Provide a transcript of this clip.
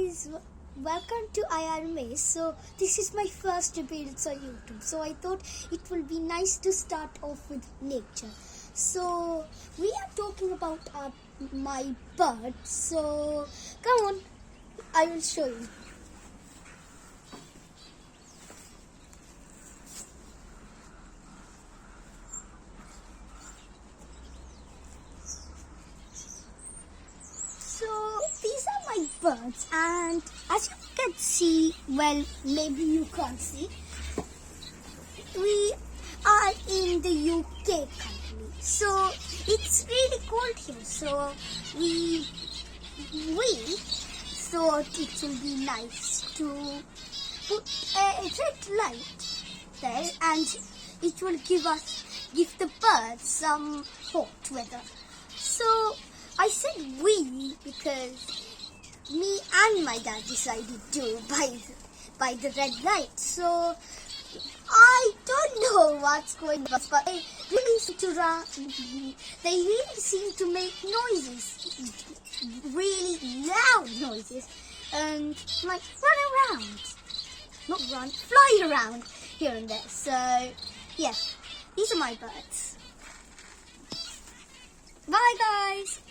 guys, welcome to IRMA. So this is my first appearance on YouTube. So I thought it will be nice to start off with nature. So we are talking about my birds. So come on, I will show you. So these are my birds, and as you can see, well, maybe you can't see, we are in the UK country. So it's really cold here. So we thought it would be nice to put a red light there, and it will give the birds some hot weather. So I said we because me and my dad decided to buy the red light. So I don't know what's going on, but they really seem to make noises, really loud noises, and like fly around here and there. So yeah, these are my birds. Bye guys.